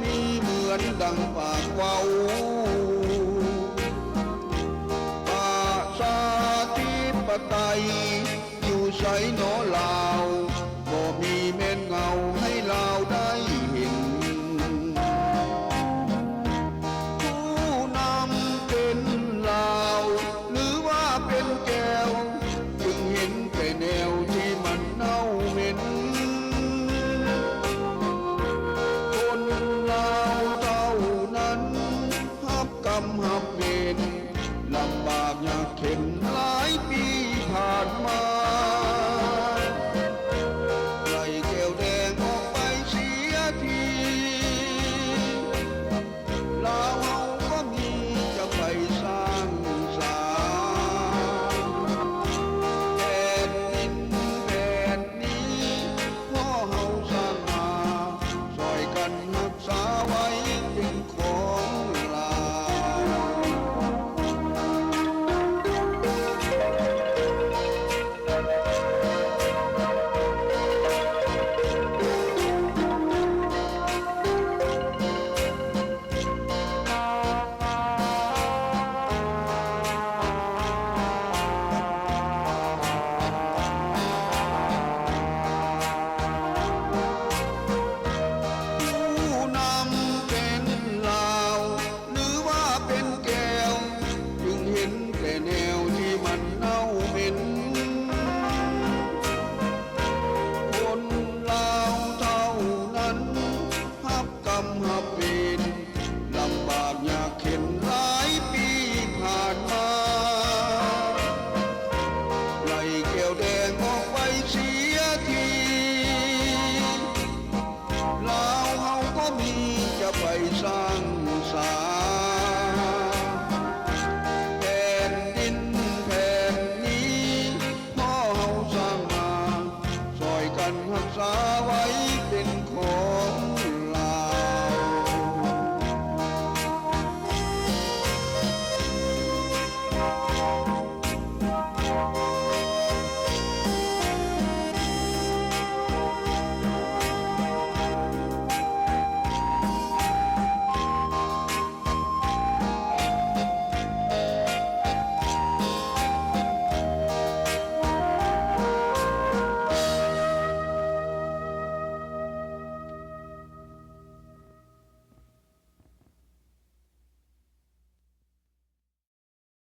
มีเหมือนดังปากเว้าประชาธิปไตยอยู่ไสโนลาวก็มีแม่นเงาให้ลาวได้เห็นผู้นำเป็นลาวหรือว่าเป็นแก้วจึงเห็นแต่แนวที่มันเน่าเหม็นคนลาวเท่านั้นหับกรรมหับเวรลำบากยากเข็นหลายปีผ่านมาไล่แก้วแดงออกไปเสียทีลาวเฮาก็มีจะไปสร้างสรรค์แผ่นดินแผ่นนี้พ่อเฮาสร้างมาช่วยกันรักษาไว้เป็นของลาวแนวที่มันเน่าเหม็นคนลาวเท่านั้นหับกรรมหับเวรลำบากยากเข็นหลายปีผ่านมาไล่แก้วแดงออกไปเสียทีลาวเฮาก็มีจะไปสร้างสรรค์